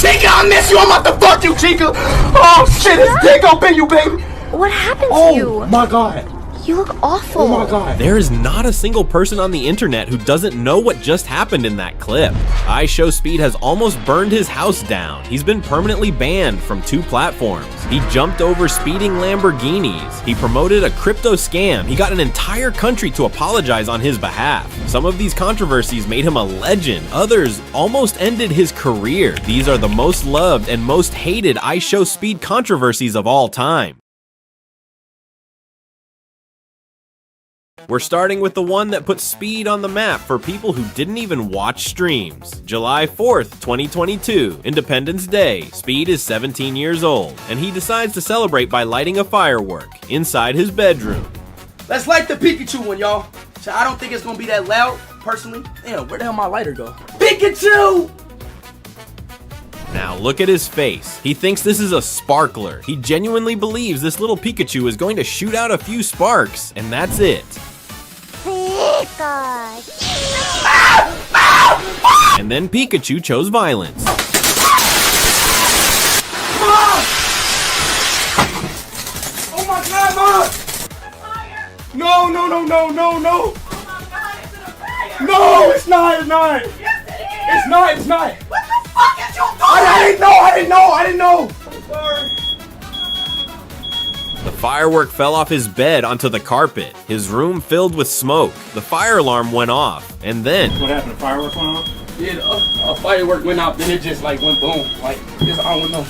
Chica, I miss you. I'm about to fuck you, Chica. Oh shit, it's dick up in you, baby. What happened to you? Oh my God. You look awful. Oh my God. There is not a single person on the internet who doesn't know what just happened in that clip. IShowSpeed has almost burned his house down. He's been permanently banned from 2 platforms. He jumped over speeding Lamborghinis. He promoted a crypto scam. He got an entire country to apologize on his behalf. Some of these controversies made him a legend. Others almost ended his career. These are the most loved and most hated IShowSpeed controversies of all time. We're starting with the one that put Speed on the map for people who didn't even watch streams. July 4th, 2022, Independence Day. Speed is 17 years old, and he decides to celebrate by lighting a firework inside his bedroom. Let's light the Pikachu one, y'all. So I don't think it's gonna be that loud, personally. Damn, where the hell my lighter go? Pikachu! Now look at his face. He thinks this is a sparkler. He genuinely believes this little Pikachu is going to shoot out a few sparks, and that's it. And then Pikachu chose violence. Oh my God, Mom! No, no, no, no, no, no! No, it's not, it's not! Yes, it is! It's not, it's not! What the fuck is you doing? I didn't know! I'm sorry. The firework fell off his bed onto the carpet. His room filled with smoke. The fire alarm went off, and then... What happened? The firework went off? Yeah, a firework went out, then it just like went boom. Like, just, I don't know.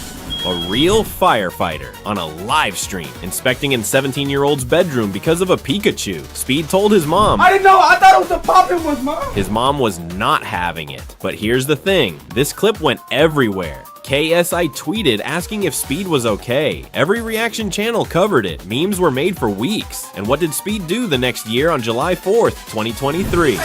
A real firefighter on a live stream inspecting in 17-year-old's bedroom because of a Pikachu. Speed told his mom. I didn't know, I thought it was the popping one, Mom. His mom was not having it. But here's the thing, this clip went everywhere. KSI tweeted asking if Speed was okay. Every reaction channel covered it. Memes were made for weeks. And what did Speed do the next year on July 4th, 2023?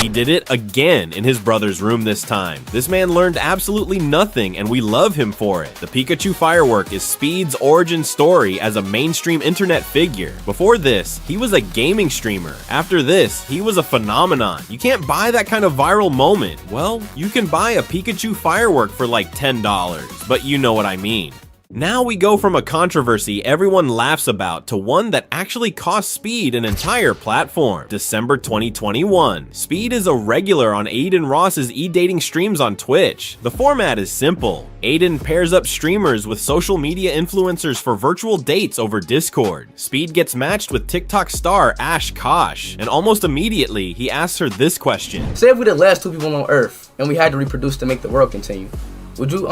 He did it again in his brother's room this time. This man learned absolutely nothing, and we love him for it. The Pikachu firework is Speed's origin story as a mainstream internet figure. Before this, he was a gaming streamer. After this, he was a phenomenon. You can't buy that kind of viral moment. Well, you can buy a Pikachu firework for like $10, but you know what I mean. Now we go from a controversy everyone laughs about to one that actually cost Speed an entire platform. December 2021. Speed is a regular on Aiden Ross's e-dating streams on Twitch. The format is simple. Aiden pairs up streamers with social media influencers for virtual dates over Discord. Speed gets matched with TikTok star Ash Kosh, and almost immediately he asks her this question. Say if we're the last 2 people on Earth, and we had to reproduce to make the world continue, would you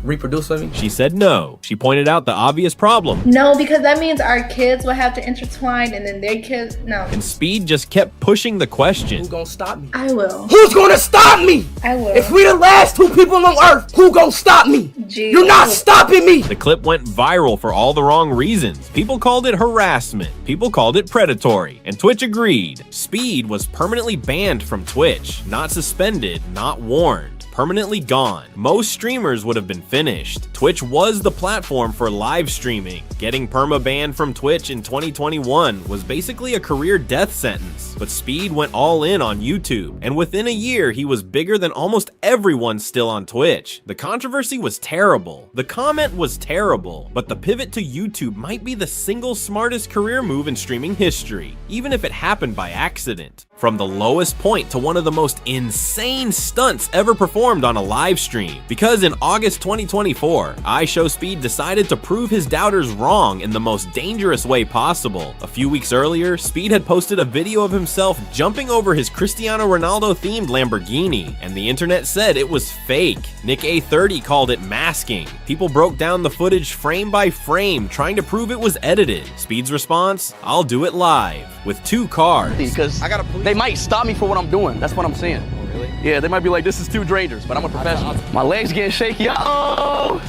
reproduce with me? She said no. She pointed out the obvious problem. No, because that means our kids will have to intertwine and then their kids, no. And Speed just kept pushing the question. Who's gonna stop me? I will. Who's gonna stop me? I will. If we the last 2 people on Earth, who gonna stop me? Gee. You're not stopping me! The clip went viral for all the wrong reasons. People called it harassment. People called it predatory. And Twitch agreed. Speed was permanently banned from Twitch. Not suspended, not warned. Permanently gone. Most streamers would have been finished. Twitch was the platform for live streaming. Getting perma-banned from Twitch in 2021 was basically a career death sentence. But Speed went all in on YouTube, and within a year he was bigger than almost everyone still on Twitch. The controversy was terrible. The comment was terrible, but the pivot to YouTube might be the single smartest career move in streaming history, even if it happened by accident. From the lowest point to one of the most insane stunts ever performed on a live stream. Because in August 2024, IShowSpeed decided to prove his doubters wrong in the most dangerous way possible. A few weeks earlier, Speed had posted a video of himself jumping over his Cristiano Ronaldo themed Lamborghini, and the internet said it was fake. Nick A30 called it masking. People broke down the footage frame by frame, trying to prove it was edited. Speed's response, "I'll do it live," with 2 cars. Because they might stop me for what I'm doing. That's what I'm saying. Oh, really? Yeah, they might be like, this is too dangerous, but I'm a professional. My legs getting shaky. Oh,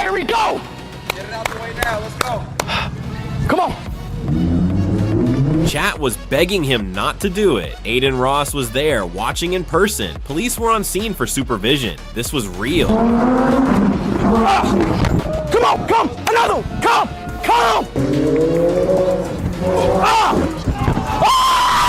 here we go. Get it out the way now. Let's go. Come on. Chat was begging him not to do it. Aiden Ross was there, watching in person. Police were on scene for supervision. This was real. Come on, come! Another one! Come!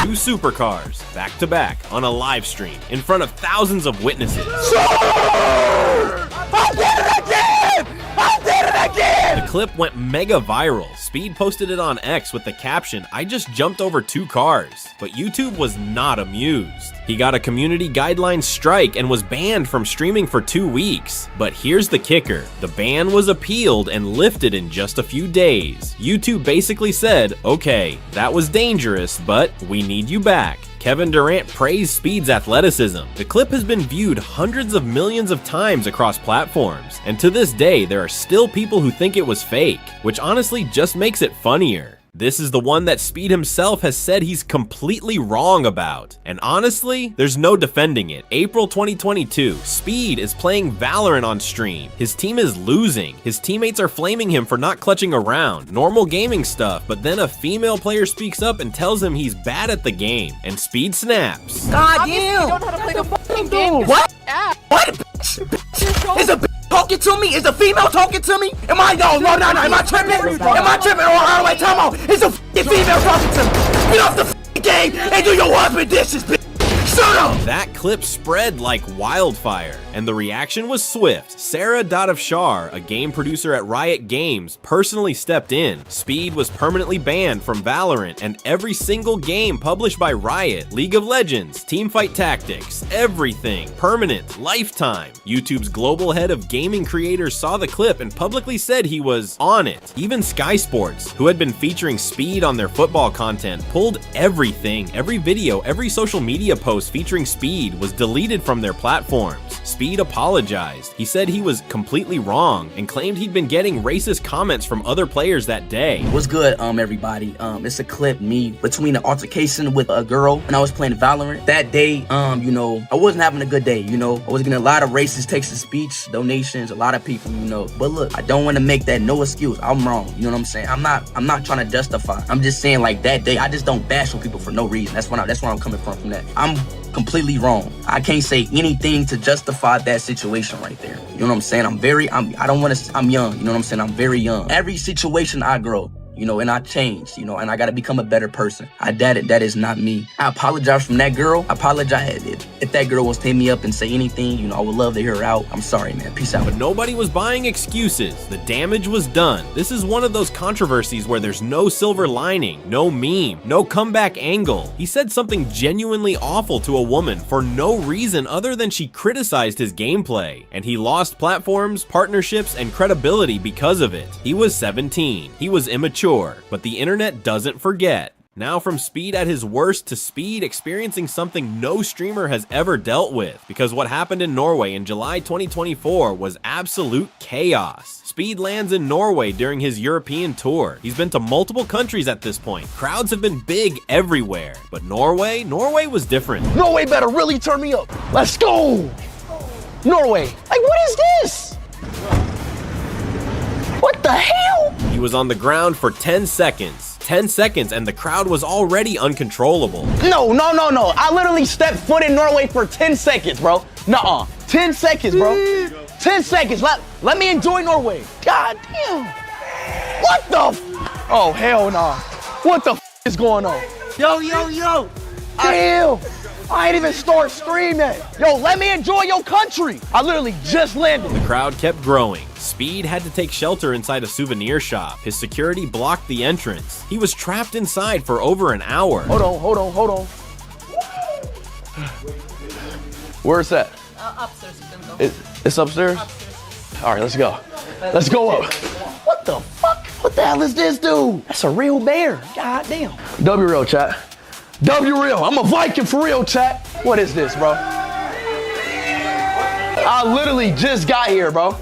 2 supercars back to back on a live stream in front of thousands of witnesses. I did it again! I did it again! The clip went mega viral. Speed posted it on X with the caption, "I just jumped over 2 cars." But YouTube was not amused. He got a community guidelines strike and was banned from streaming for 2 weeks. But here's the kicker. The ban was appealed and lifted in just a few days. YouTube basically said, okay, that was dangerous, but we need you back. Kevin Durant praised Speed's athleticism. The clip has been viewed hundreds of millions of times across platforms, and to this day, there are still people who think it was fake, which honestly just makes it funnier. This is the one that Speed himself has said he's completely wrong about. And honestly, there's no defending it. April 2022, Speed is playing Valorant on stream. His team is losing. His teammates are flaming him for not clutching around. Normal gaming stuff, but then a female player speaks up and tells him he's bad at the game. And Speed snaps. God You damn! don't know how to play the fucking game. What? Yeah. What? Bitch? Is a bitch talking to me? Is a female talking to me? Am I no? Am I tripping? Am I tripping? Oh, wait, time out. Is a female talking to me? Get off the game and do your husband dishes, bitch. Shut up! That clip spread like wildfire, and the reaction was swift. Sarah Shar, a game producer at Riot Games, personally stepped in. Speed was permanently banned from Valorant and every single game published by Riot, League of Legends, Teamfight Tactics, everything, permanent, lifetime. YouTube's global head of gaming creators saw the clip and publicly said he was on it. Even Sky Sports, who had been featuring Speed on their football content, pulled everything, every video, every social media post featuring Speed was deleted from their platforms. Speed apologized. He said he was completely wrong and claimed he'd been getting racist comments from other players that day. What's good, everybody? It's a clip me between an altercation with a girl when I was playing Valorant. That day, you know, I wasn't having a good day, you know. I was getting a lot of racist text to speech, donations, a lot of people, you know. But look, I don't want to make that no excuse. I'm wrong, you know what I'm saying? I'm not trying to justify. I'm just saying, like, that day, I just don't bash on people for no reason. That's where I'm coming from that. I'm completely wrong. I can't say anything to justify that situation right there. You know what I'm saying? I'm young, you know what I'm saying? I'm very young. Every situation I grow, you know, and I change, you know, and I gotta become a better person. That is not me. I apologize from that girl. I apologize if that girl was to hit me up and say anything, you know, I would love to hear her out. I'm sorry, man. Peace out. But nobody was buying excuses. The damage was done. This is one of those controversies where there's no silver lining, no meme, no comeback angle. He said something genuinely awful to a woman for no reason other than she criticized his gameplay, and he lost platforms, partnerships, and credibility because of it. He was 17. He was immature. But the internet doesn't forget. Now from Speed at his worst to Speed experiencing something no streamer has ever dealt with, because what happened in Norway in July 2024 was absolute chaos. Speed lands in Norway during his European tour. He's been to multiple countries at this point. Crowds have been big everywhere. But Norway was different. Norway better really turn me up. Let's go! Norway. Like, what is this? What the hell? He was on the ground for 10 seconds. 10 seconds and the crowd was already uncontrollable. No. I literally stepped foot in Norway for 10 seconds, bro. Nuh-uh. 10 seconds, bro. 10 seconds. Let me enjoy Norway. God damn. What the Oh, hell nah. What the is going on? Yo. Damn. I ain't even start screaming. Yo, let me enjoy your country. I literally just landed. The crowd kept growing. Speed had to take shelter inside a souvenir shop. His security blocked the entrance. He was trapped inside for over an hour. Hold on. Where's that? Upstairs, you can go. It's upstairs? All right, let's go. Let's go up. What the fuck? What the hell is this dude? That's a real bear. God damn. W real, chat. W real. I'm a Viking for real, chat. What is this, bro? I literally just got here, bro.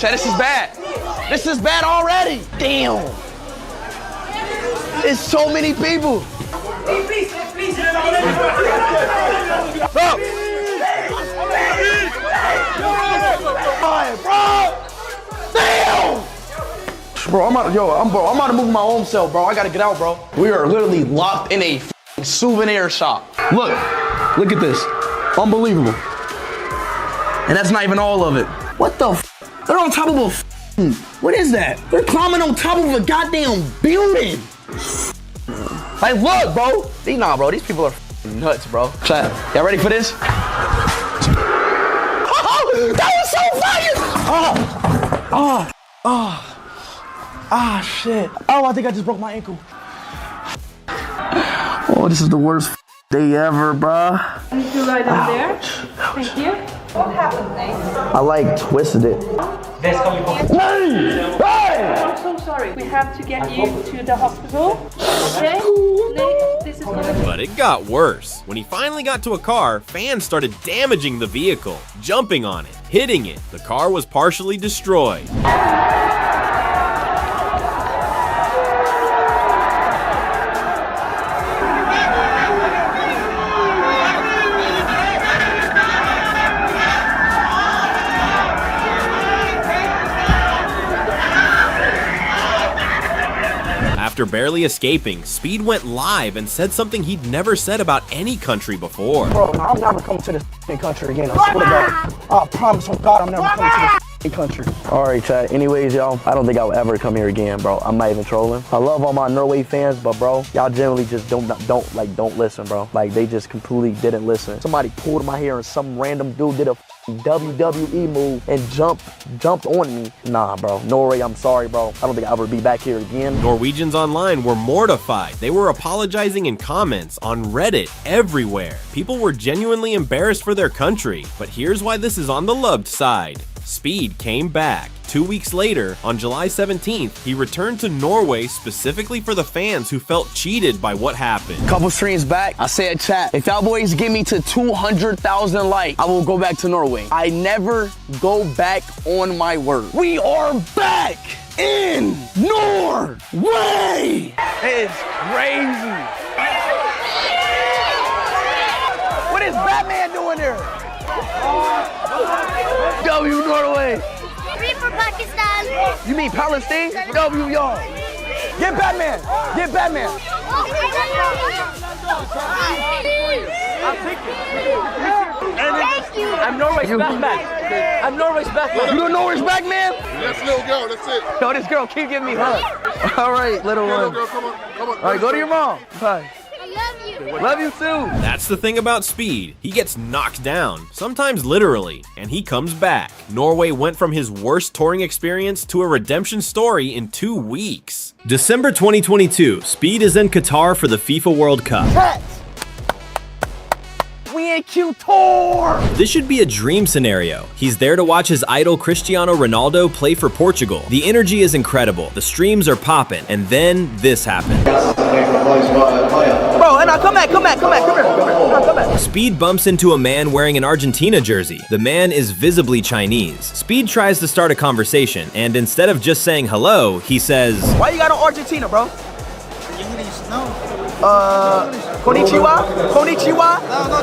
Chat, this is bad. This is bad already. Damn. It's so many people. Bro. Damn. Bro, I'm about to move my own self, bro. I gotta get out, bro. We are literally locked in a souvenir shop. Look at this. Unbelievable. And that's not even all of it. What the They're on top of a What is that? They're climbing on top of a goddamn building. Like, look, bro. Nah, bro. These people are nuts, bro. Chat, y'all ready for this? Oh, that was so fire! Shit. Oh, I think I just broke my ankle. Oh, this is the worst day ever, bruh. You feel right down there? Thank you. What happened, Nate? I like twisted it. I'm so sorry. We have to get you to the hospital. Okay? Nate, this is gonna be... But it got worse. When he finally got to a car, fans started damaging the vehicle, jumping on it, hitting it. The car was partially destroyed. After barely escaping, Speed went live and said something he'd never said about any country before. Bro, I'm never coming to this country again. I swear to God. I promise on God I'm never coming to this country. Alright, chat. Anyways, y'all, I don't think I'll ever come here again, bro. I'm not even trolling. I love all my Norway fans, but bro, y'all generally just don't listen, bro. Like, they just completely didn't listen. Somebody pulled my hair and some random dude did a WWE move and jumped on me. Nah, bro. Norway, I'm sorry, bro. I don't think I'll ever be back here again. Norwegians online were mortified. They were apologizing in comments, on Reddit, everywhere. People were genuinely embarrassed for their country. But here's why this is on the loved side. Speed came back. 2 weeks later, on July 17th, he returned to Norway specifically for the fans who felt cheated by what happened. Couple streams back, I said, chat, if y'all boys get me to 200,000 likes, I will go back to Norway. I never go back on my word. We are back in Norway. It's crazy. What is Batman doing there? W Norway. Free for Pakistan. You mean Palestine? W y'all. Get Batman. Get Batman. Thank you. I'm Norway's Batman. I'm Norway's Batman. You don't know where's Batman? That's little girl, that's it. Yo, this girl keep giving me hugs. All right, little one. Girl, come on. All right, go to your mom. Bye. I love you. Love you too. That's the thing about Speed. He gets knocked down, sometimes literally, and he comes back. Norway went from his worst touring experience to a redemption story in 2 weeks. December 2022, Speed is in Qatar for the FIFA World Cup. We in Q-Tour. This should be a dream scenario. He's there to watch his idol Cristiano Ronaldo play for Portugal. The energy is incredible, the streams are popping, and then this happened. Bro, and come back. Come here. Speed bumps into a man wearing an Argentina jersey. The man is visibly Chinese. Speed tries to start a conversation, and instead of just saying hello, he says, Why you got on Argentina, bro? English, no. Konnichiwa? Konnichiwa? No,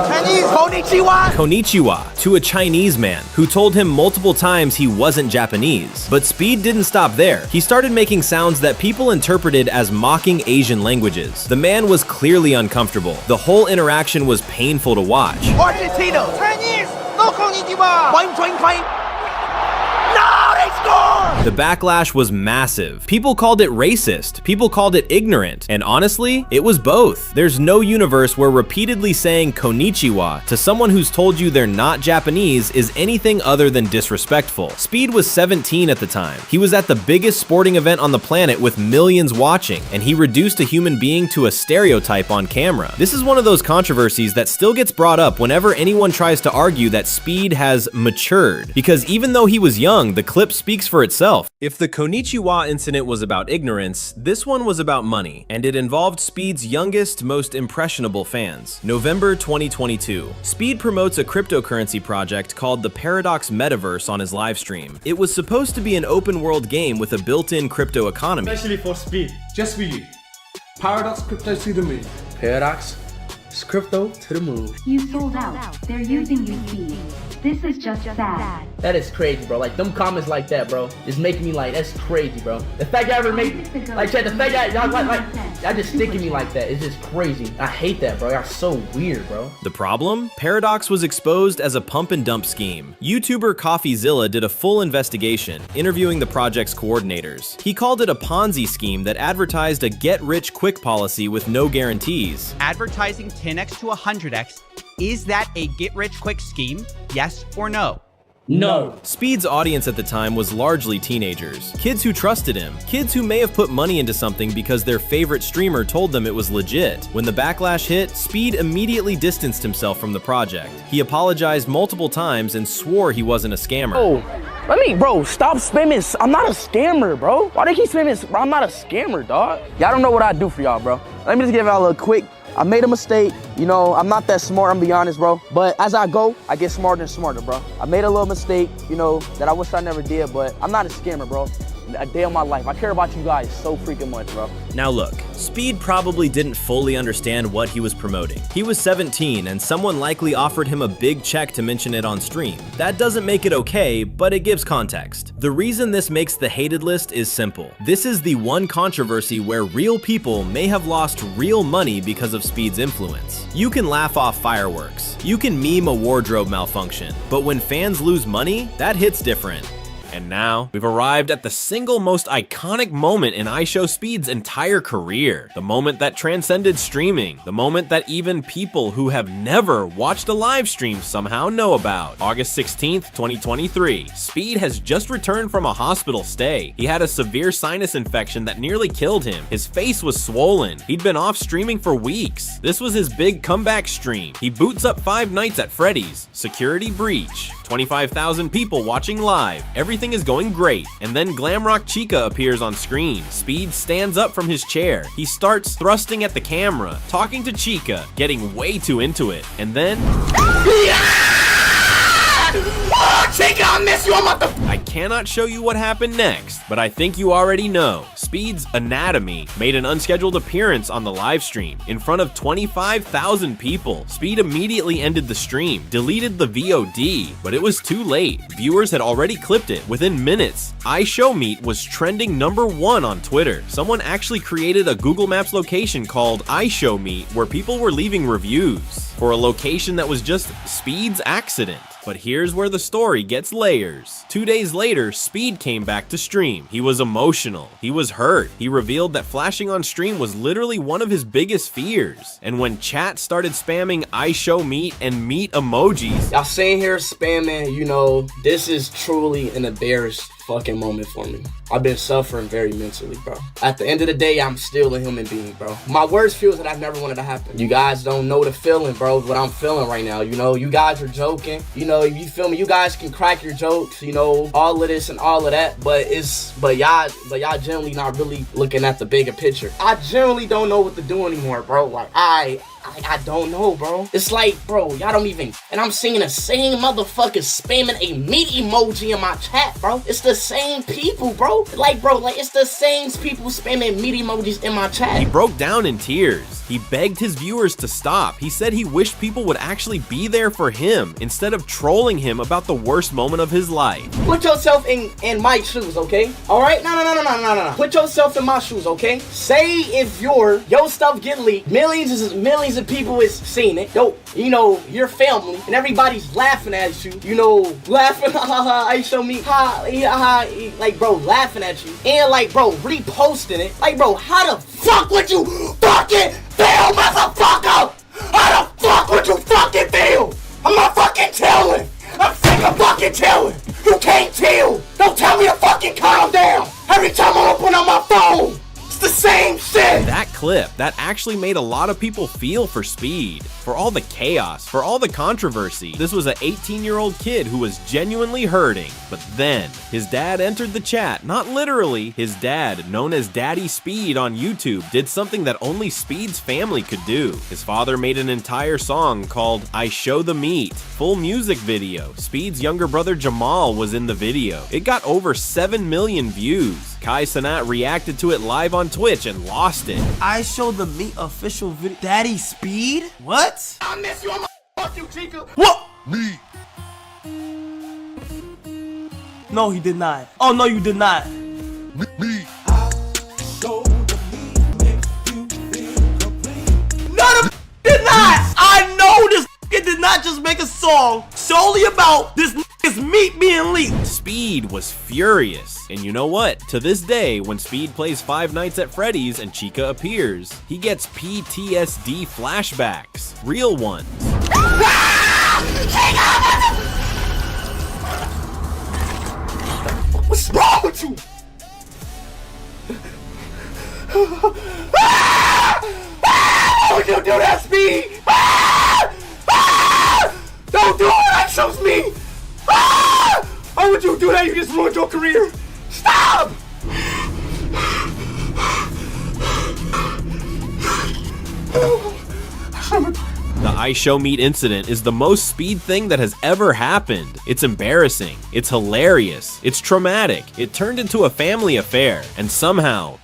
Chinese. Konnichiwa? Konnichiwa, to a Chinese man who told him multiple times he wasn't Japanese. But Speed didn't stop there. He started making sounds that people interpreted as mocking Asian languages. The man was clearly uncomfortable. The whole interaction was painful to watch. Argentina. Chinese, no konnichiwa. Fine. No, they scored! The backlash was massive. People called it racist, people called it ignorant, and honestly, it was both. There's no universe where repeatedly saying konnichiwa to someone who's told you they're not Japanese is anything other than disrespectful. Speed was 17 at the time. He was at the biggest sporting event on the planet with millions watching, and he reduced a human being to a stereotype on camera. This is one of those controversies that still gets brought up whenever anyone tries to argue that Speed has matured, because even though he was young, the clip speaks for itself. If the Konnichiwa incident was about ignorance, this one was about money, and it involved Speed's youngest, most impressionable fans. November 2022. Speed promotes a cryptocurrency project called the Paradox Metaverse on his live stream. It was supposed to be an open world game with a built-in crypto economy. Especially for Speed, just for you. Paradox crypto to the moon. Paradox, it's crypto to the moon. You sold out. They're using you, Speed. This is just sad. That is crazy, bro. Like, them comments like that, bro, is making me like, that's crazy, bro. The fact y'all ever make, like, chat, the fact y'all Y'all just stick at me like that. It's just crazy. I hate that, bro. Y'all so weird, bro. The problem? Paradox was exposed as a pump and dump scheme. YouTuber CoffeeZilla did a full investigation, interviewing the project's coordinators. He called it a Ponzi scheme that advertised a get-rich-quick policy with no guarantees. Advertising 10x to 100x, is that a get-rich-quick scheme? Yes or no? No. Speed's audience at the time was largely teenagers, kids who trusted him, kids who may have put money into something because their favorite streamer told them it was legit. When the backlash hit, Speed immediately distanced himself from the project. He apologized multiple times and swore he wasn't a scammer. Oh, bro, stop spamming. I'm not a scammer, bro. Why they keep spamming? Bro, I'm not a scammer, dog. Y'all don't know what I do for y'all, bro. Let me just give y'all a little quick. I made a mistake, you know, I'm not that smart, I'm gonna be honest, bro. But as I go, I get smarter and smarter, bro. I made a little mistake, you know, that I wish I never did, but I'm not a scammer, bro. A day of my life. I care about you guys so freaking much, bro. Now look, Speed probably didn't fully understand what he was promoting. He was 17 and someone likely offered him a big check to mention it on stream. That doesn't make it okay, but it gives context. The reason this makes the hated list is simple. This is the one controversy where real people may have lost real money because of Speed's influence. You can laugh off fireworks, you can meme a wardrobe malfunction, but when fans lose money, that hits different. And now, we've arrived at the single most iconic moment in IShowSpeed's entire career. The moment that transcended streaming. The moment that even people who have never watched a live stream somehow know about. August 16th, 2023. Speed has just returned from a hospital stay. He had a severe sinus infection that nearly killed him. His face was swollen. He'd been off streaming for weeks. This was his big comeback stream. He boots up 5 Nights at Freddy's. Security breach. 25,000 people watching live. Everything is going great. And then Glamrock Chica appears on screen. Speed stands up from his chair. He starts thrusting at the camera, talking to Chica, getting way too into it. And then... Chica, I miss you, I cannot show you what happened next, but I think you already know. Speed's Anatomy made an unscheduled appearance on the live stream in front of 25,000 people. Speed immediately ended the stream, deleted the VOD, but it was too late. Viewers had already clipped it. Within minutes, IShowMeet was trending #1 on Twitter. Someone actually created a Google Maps location called IShowMeet where people were leaving reviews for a location that was just Speed's accident. But here's where the story gets layers. 2 days later, Speed came back to stream. He was emotional. He was hurt. He revealed that flashing on stream was literally one of his biggest fears. And when chat started spamming IShowMeet and meat emojis, y'all sitting here spamming, you know, this is truly an embarrassing fucking moment for me. I've been suffering very mentally, bro. At the end of the day, I'm still a human being, bro. My worst feels that I've never wanted to happen. You guys don't know the feeling, bro, what I'm feeling right now. You know, you guys are joking. You know, you feel me? You guys can crack your jokes, you know, all of this and all of that, but y'all generally not really looking at the bigger picture. I generally don't know what to do anymore, bro. Like, I don't know, bro. It's like, bro, y'all don't even, and I'm seeing the same motherfuckers spamming a meat emoji in my chat, bro. It's the same people, bro. Like, it's the same people spamming meat emojis in my chat. He broke down in tears. He begged his viewers to stop. He said he wished people would actually be there for him instead of trolling him about the worst moment of his life. Put yourself in my shoes, okay? All right? No. Put yourself in my shoes, okay? Say if your stuff get leaked, millions of people is seeing it. You know, your family and everybody's laughing at you. You know, laughing, I show me, like, bro, laughing at you. And, like, bro, reposting it. Like, bro, how the fuck would you fucking feel, motherfucker? How the fuck would you fucking feel? I'm not fucking telling. I'm sick of fucking telling. You can't tell. Don't tell me to fucking calm down. Every time I open up my phone, it's the same shit. That clip, that actually made a lot of people feel for Speed. For all the chaos, for all the controversy. This was an 18-year-old kid who was genuinely hurting. But then, his dad entered the chat. Not literally. His dad, known as Daddy Speed on YouTube, did something that only Speed's family could do. His father made an entire song called I Show the Meat. Full music video. Speed's younger brother Jamal was in the video. It got over 7 million views. Kai Cenat reacted to it live on Twitch and lost it. I Show the Meat official video. Daddy Speed? What? I miss you, I'ma fuck you, Chica. What? Me. No, he did not. Oh, no, you did not. Me. I show the meat, make you make a song solely about this nigga's meat being leaked. Speed was furious. And you know what? To this day, when Speed plays Five Nights at Freddy's and Chica appears, he gets PTSD flashbacks. Real ones. What's wrong with you? Why would you do that, Speed? Don't do it, that shows me. Why would you do that? You just ruined your career. Stop! The IShowMeet incident is the most Speed thing that has ever happened. It's embarrassing, it's hilarious, it's traumatic, it turned into a family affair, and somehow,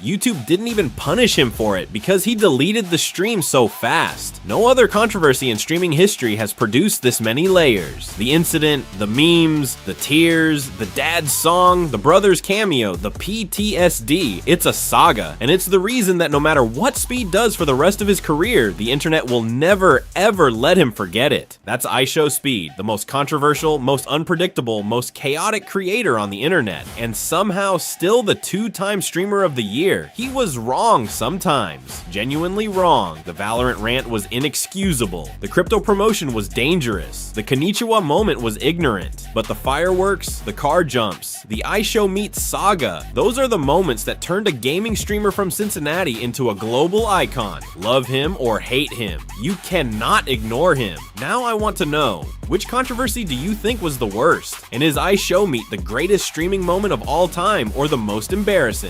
YouTube didn't even punish him for it because he deleted the stream so fast. No other controversy in streaming history has produced this many layers. The incident, the memes, the tears, the dad's song, the brother's cameo, the PTSD. It's a saga, and it's the reason that no matter what Speed does for the rest of his career, the internet will never ever let him forget it. That's IShowSpeed, the most controversial, most unpredictable, most chaotic creator on the internet, and somehow still the two-time streamer of the year. He was wrong sometimes, genuinely wrong. The Valorant rant was inexcusable. The crypto promotion was dangerous. The Konnichiwa moment was ignorant. But the fireworks, the car jumps, the IShowMeet saga, those are the moments that turned a gaming streamer from Cincinnati into a global icon. Love him or hate him, you cannot ignore him. Now I want to know, which controversy do you think was the worst? And is IShowMeet the greatest streaming moment of all time or the most embarrassing?